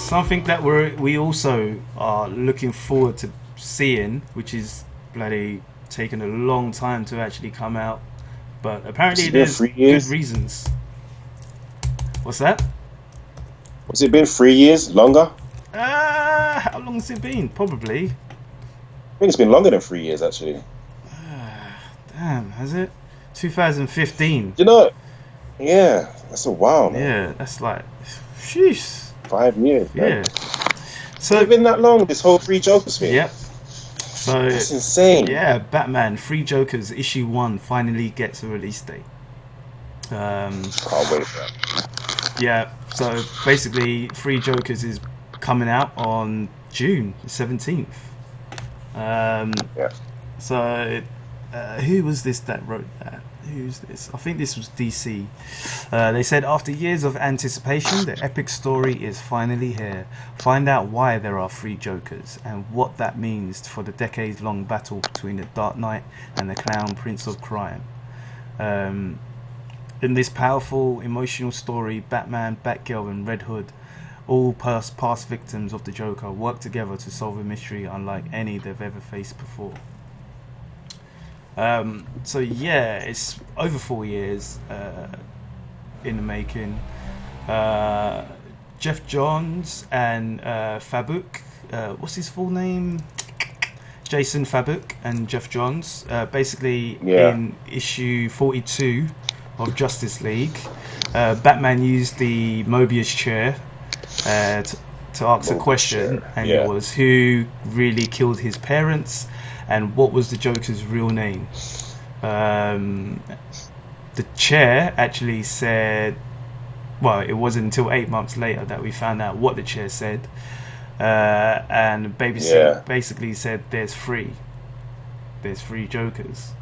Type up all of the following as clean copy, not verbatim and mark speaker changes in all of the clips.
Speaker 1: something that we also are looking forward to seeing, which is bloody taken a long time to actually come out, but apparently there's good reasons. What's that?
Speaker 2: Has it been 3 years? Longer?
Speaker 1: How long has it been? Probably.
Speaker 2: I think it's been longer than 3 years, actually.
Speaker 1: Damn, has it? 2015.
Speaker 2: You know, yeah, that's a while, man.
Speaker 1: Yeah, that's like, sheesh.
Speaker 2: 5 years, man.
Speaker 1: Yeah. So
Speaker 2: it's been that long, this whole Free Jokers thing.
Speaker 1: Yep. So
Speaker 2: that's insane.
Speaker 1: Yeah, Batman Free Jokers issue 1 finally gets a release date.
Speaker 2: Can't wait for that.
Speaker 1: Yeah, so basically Free Jokers is coming out on June 17th.
Speaker 2: Yeah.
Speaker 1: So who was this that wrote that? Who's this? I think this was DC. They said, after years of anticipation, the epic story is finally here. Find out why there are 3 Jokers and what that means for the decades-long battle between the Dark Knight and the Clown Prince of Crime. In this powerful, emotional story, Batman, Batgirl and Red Hood, all past victims of the Joker, work together to solve a mystery unlike any they've ever faced before. So yeah, it's over 4 years in the making. Jeff Johns and Fabuk, what's his full name? Jason Fabuk and Jeff Johns, basically in issue 42 of Justice League, Batman used the Mobius chair to ask a question, and it was, who really killed his parents and what was the Joker's real name? The chair actually said, well, it wasn't until 8 months later that we found out what the chair said, and basically said there's 3 Jokers.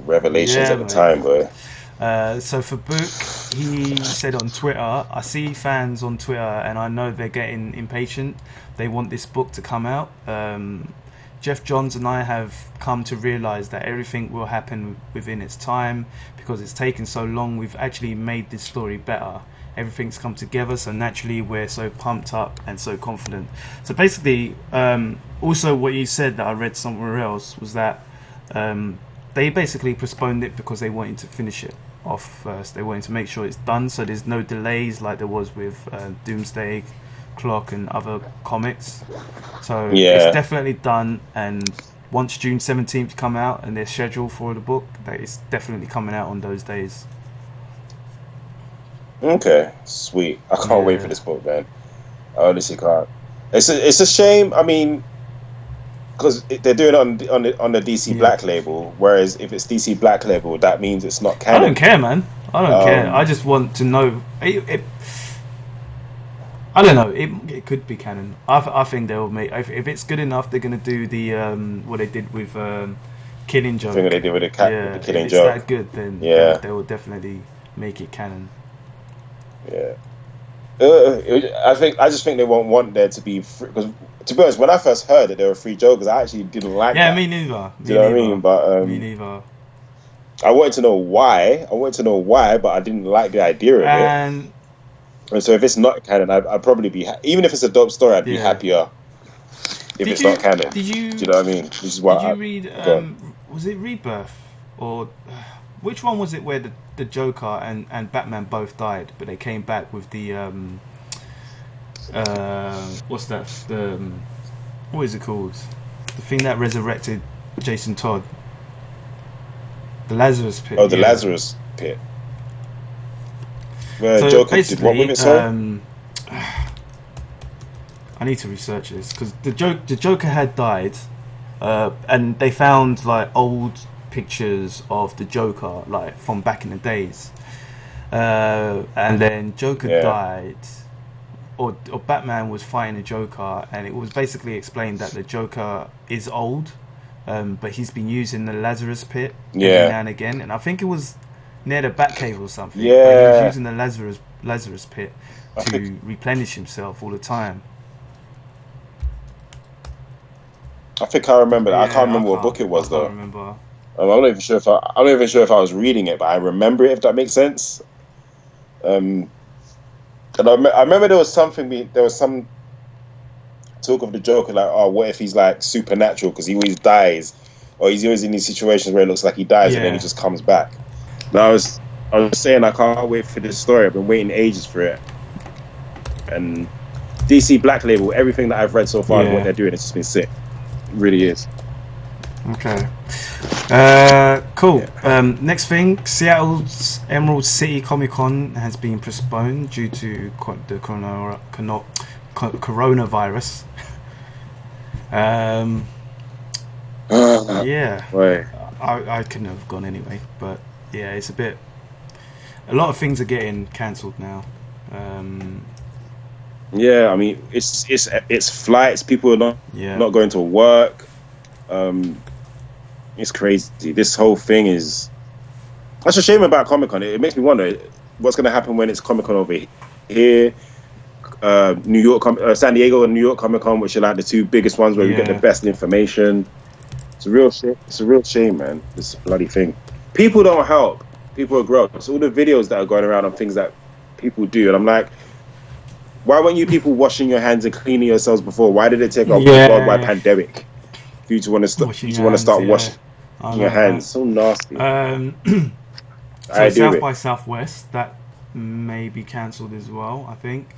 Speaker 2: Revelations at the time, boy.
Speaker 1: So for Book, he said on Twitter, I see fans on Twitter and I know they're getting impatient. They want this book to come out. Jeff Johns and I have come to realise that everything will happen within its time because it's taken so long. We've actually made this story better. Everything's come together, so naturally we're so pumped up and so confident. So basically, also what you said that I read somewhere else was that they basically postponed it because they wanted to finish it off first. They wanted to make sure it's done, so there's no delays like there was with Doomsday Clock and other comics. So it's definitely done, and once June 17th come out and they're scheduled for the book, that is definitely coming out on those days.
Speaker 2: Okay, sweet. I can't wait for this book, man. I honestly can't. It's a shame. I mean, because they're doing it on the DC Black label, whereas if it's DC Black label, that means it's not canon.
Speaker 1: I don't care, man. I don't care. I just want to know. I don't know. It could be canon. I think they'll make. If it's good enough, they're gonna do the what they did with Killing Joke.
Speaker 2: I think they did with the Killing Joke.
Speaker 1: If it's that good, then they will definitely make it canon.
Speaker 2: Yeah. I just think they won't want there to be because, to be honest, when I first heard that there were 3 Jokers, I actually didn't like that.
Speaker 1: Me neither.
Speaker 2: Do you know what I mean? But
Speaker 1: me neither.
Speaker 2: I wanted to know why. But I didn't like the idea of it. And so if it's not canon, I'd probably be even if it's a dope story, I'd be happier if it's not canon. Do you know what I mean? This is what
Speaker 1: did you read? Was it Rebirth or which one was it where the Joker and Batman both died, but they came back with the what's that? What is it called? The thing that resurrected Jason Todd. The Lazarus Pit.
Speaker 2: Oh, the Lazarus Pit. Where so Joker did what with it, sorry?
Speaker 1: I need to research this because the Joker had died, and they found like old pictures of the Joker like from back in the days, and then Joker died, or Batman was fighting the Joker, and it was basically explained that the Joker is old, but he's been using the Lazarus Pit every now and again, and I think it was near the Batcave or something. But he was using the Lazarus Pit to replenish himself all the time.
Speaker 2: I think I remember that. I can't remember what book it was though.
Speaker 1: Remember.
Speaker 2: I'm not even sure if I was reading it, but I remember it. If that makes sense. And I remember there was some talk of the Joker, like, oh, what if he's like supernatural because he always dies, or he's always in these situations where it looks like he dies and then he just comes back. And I was saying I can't wait for this story. I've been waiting ages for it. And DC Black Label, everything that I've read so far and what they're doing, it's just been sick. It really is.
Speaker 1: Okay. Cool. Yeah. Next thing, Seattle's Emerald City Comic Con has been postponed due to the coronavirus. Yeah. I couldn't have gone anyway, but yeah, it's a lot of things are getting cancelled now.
Speaker 2: Yeah, I mean, it's flights. People are not going to work. It's crazy. This whole thing is. That's a shame about Comic-Con. It makes me wonder what's going to happen when it's Comic-Con over here. New York, San Diego and New York Comic-Con, which are like the two biggest ones where we get the best information. It's a real shame. It's a real shame, man. This bloody thing. People don't help. People are gross. All the videos that are going around on things that people do, and I'm like, why weren't you people washing your hands and cleaning yourselves before? Why did it take a worldwide pandemic for you to want to start washing your hands? So nasty.
Speaker 1: So South by Southwest, that may be cancelled as well, I think.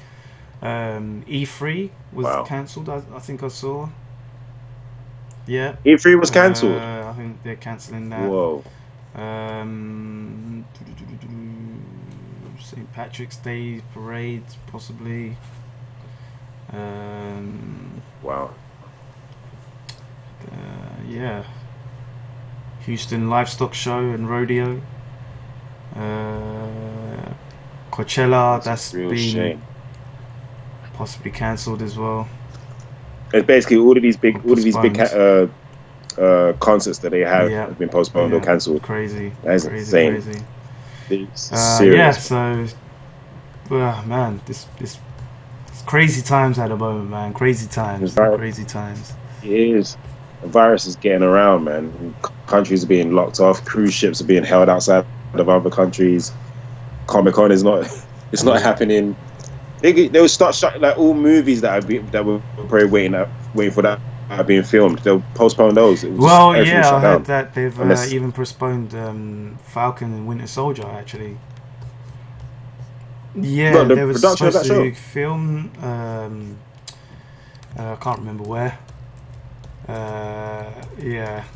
Speaker 1: E3 was cancelled, I think I saw. Yeah.
Speaker 2: E3 was cancelled?
Speaker 1: I think they're cancelling that.
Speaker 2: Whoa.
Speaker 1: St. Patrick's Day parade, possibly.
Speaker 2: Wow.
Speaker 1: Yeah. Houston Livestock Show and Rodeo. Coachella, that's been
Speaker 2: shame.
Speaker 1: Possibly cancelled as well.
Speaker 2: It's basically all of these big concerts that they have been postponed or cancelled.
Speaker 1: Crazy.
Speaker 2: That is insane.
Speaker 1: Crazy.
Speaker 2: It's serious.
Speaker 1: So, man, this crazy times at the moment, man. Crazy times. Crazy times.
Speaker 2: It is. The virus is getting around, man. Countries are being locked off. Cruise ships are being held outside of other countries. Comic-Con is not. It's not happening. They will start shutting like all movies that were probably waiting for that are being filmed. They'll postpone those. I
Speaker 1: heard that they've even postponed Falcon and Winter Soldier. Actually, there was supposed to film. I can't remember where.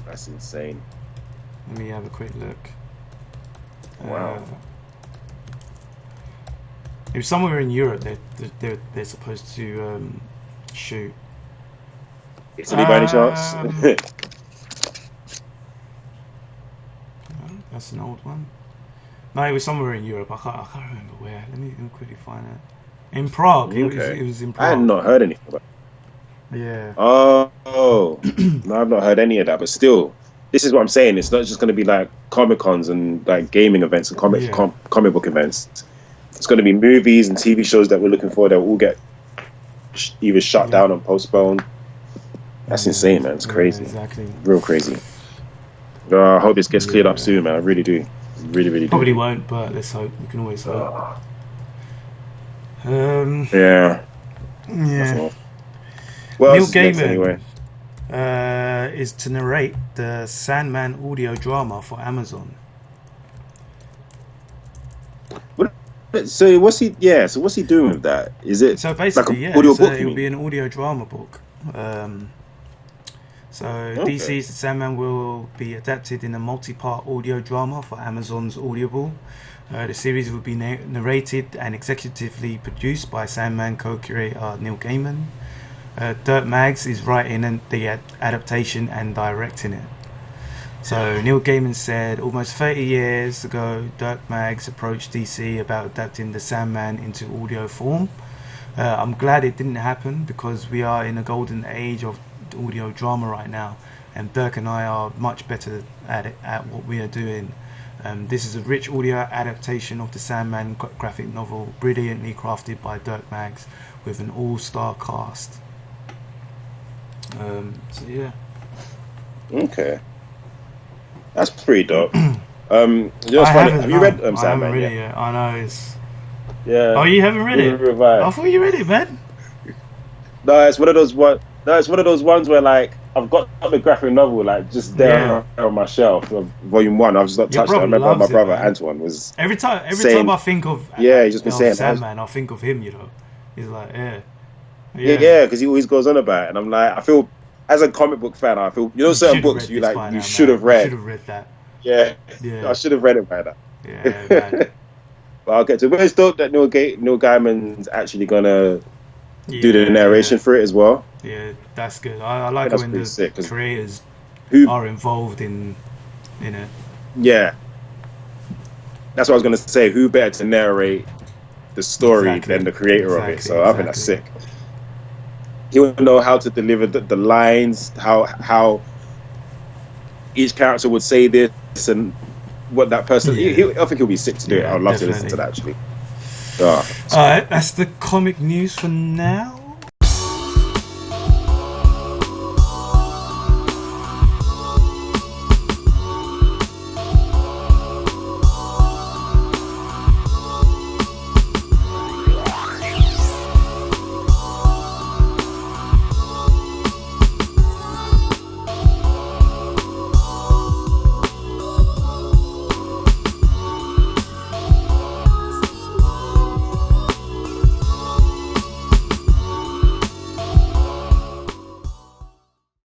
Speaker 2: That's insane.
Speaker 1: Let me have a quick look.
Speaker 2: Wow.
Speaker 1: It was somewhere in Europe. They're supposed to shoot.
Speaker 2: Italy by any chance?
Speaker 1: That's an old one. No, it was somewhere in Europe. I can't remember where. Let me quickly find it. In Prague.
Speaker 2: Okay.
Speaker 1: It was in Prague.
Speaker 2: I had not heard anything about it.
Speaker 1: Yeah.
Speaker 2: Oh. No, I've not heard any of that. But still, this is what I'm saying. It's not just going to be like Comic-Cons and like gaming events and comic book events. It's going to be movies and TV shows that we're looking for. They'll all get either shut down or postponed. That's insane, man. It's crazy.
Speaker 1: Exactly.
Speaker 2: Real crazy. I hope this gets cleared up soon, man. I really do. Really, really do.
Speaker 1: Probably won't, but let's hope. We can always hope.
Speaker 2: Yeah. Well,
Speaker 1: Neil Gaiman is to narrate the Sandman audio drama for Amazon.
Speaker 2: So what's he doing with that? Is it
Speaker 1: so basically
Speaker 2: like audio book?
Speaker 1: It will be an audio drama book. DC's The Sandman will be adapted in a multi-part audio drama for Amazon's Audible. The series will be narrated and executively produced by Sandman co-curator Neil Gaiman. Dirk Maggs is writing the adaptation and directing it. So Neil Gaiman said, almost 30 years ago, Dirk Maggs approached DC about adapting The Sandman into audio form. I'm glad it didn't happen because we are in a golden age of audio drama right now, and Dirk and I are much better at what we are doing. This is a rich audio adaptation of the Sandman graphic novel, brilliantly crafted by Dirk Maggs with an all-star cast.
Speaker 2: Okay. That's pretty dope. Have you read Sandman?
Speaker 1: I know
Speaker 2: Yeah.
Speaker 1: Oh, you haven't read it?
Speaker 2: Revive.
Speaker 1: I thought you read it, man.
Speaker 2: No, it's one of those ones where like I've got the graphic novel like just there on my shelf, volume 1. I've just not touched it. I remember my brother Antoine was
Speaker 1: every time I think of
Speaker 2: he's just been saying
Speaker 1: Sandman, I think of him. You know, he's like
Speaker 2: because he always goes on about it, and I'm like, I feel as a comic book fan, I feel certain books you like you should have read.
Speaker 1: Should have read that.
Speaker 2: Yeah, I should have read it by now.
Speaker 1: Yeah, man.
Speaker 2: But I'll get to it. But it's dope that Neil Gaiman's actually gonna do the narration for it as well.
Speaker 1: Yeah, that's good. I like when the creators are involved in it.
Speaker 2: Yeah, that's what I was gonna say. Who better to narrate the story than the creator of it? So I think that's sick. He will know how to deliver the lines, how each character would say this, and what that person. I think he'll be sick to do it. I'd love to listen to that actually.
Speaker 1: Alright, that's the comic news for now.